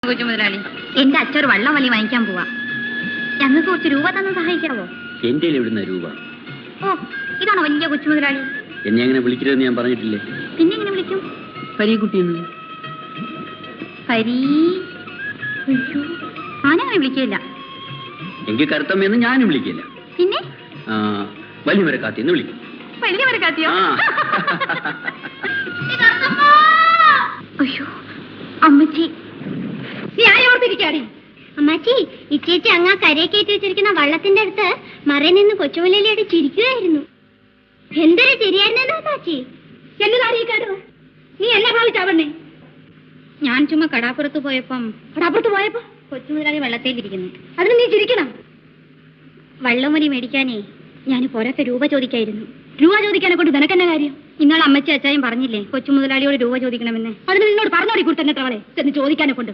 കൊച്ചു മുതലാളി, എന്റെ അച്ഛൻ ഒരു വള്ളം വലി വാങ്ങിക്കാൻ പോവാ. ഞങ്ങൾക്ക് കുറച്ച് രൂപ തന്ന് സഹായിക്കാവോ? എന്റെ എവിടുന്ന രൂപ? ഓ, ഇതാണോ വലിയ കൊച്ചു മുതലാളി? എന്നെ അങ്ങനെ വിളിക്കരുതെന്ന് ഞാൻ പറഞ്ഞിട്ടില്ലേ? പിന്നെ എങ്ങനെ വിളിക്കും? പരീക്കുട്ടിയെന്ന്. ഞാനങ്ങനെ വിളിക്കില്ല. എങ്കിൽ കറുത്തമ്മയെന്ന് ഞാനും വിളിക്കില്ല. പിന്നെ വലിയ മരക്കാത്തിന്ന് വിളിക്കും. വലിയ മരക്കാത്തിയോ? അയ്യോ അമ്മച്ചി, നീ ആയോർത്തിരിക്കാടി. അമ്മാച്ചി, ഇച്ചേച്ചി അങ്ങാ കരയേറ്റി വെച്ചിരിക്കുന്ന വള്ളത്തിന്റെ അടുത്ത് മറയിൽ നിന്ന് കൊച്ചുമുലയിലോട്ട് ചിരിക്കുകയായിരുന്നു. എന്തൊരു ചിരിയായിരുന്നു അമ്മാച്ചി. എന്നതാരീക്കാരോ? നീ എന്നെ ഭാവിച്ചാവണ്ണേ? ഞാൻ ചുമ്മാ കടാപ്പുറത്ത് പോയപ്പോ കൊച്ചു മുതലാളി വെള്ളത്തേലിരിക്കുന്നു. അതിന് നീ ചിരിക്കണം. വള്ളമൊലി മേടിക്കാനേ ഞാൻ പോരാത്ത രൂപ ചോദിക്കായിരുന്നു. രൂപ ചോദിക്കാനെ കൊണ്ട് നിനക്കെന്നെ കാര്യം? ഇന്നാൾ അമ്മച്ചി അച്ചായും പറഞ്ഞില്ലേ കൊച്ചു മുതലാളിയോട് രൂപ ചോദിക്കണമെന്ന്? അതിന് നിന്നോട് പറഞ്ഞോടി കൊടുത്തന്നെ ചെന്ന് ചോദിക്കാനെ കൊണ്ട്.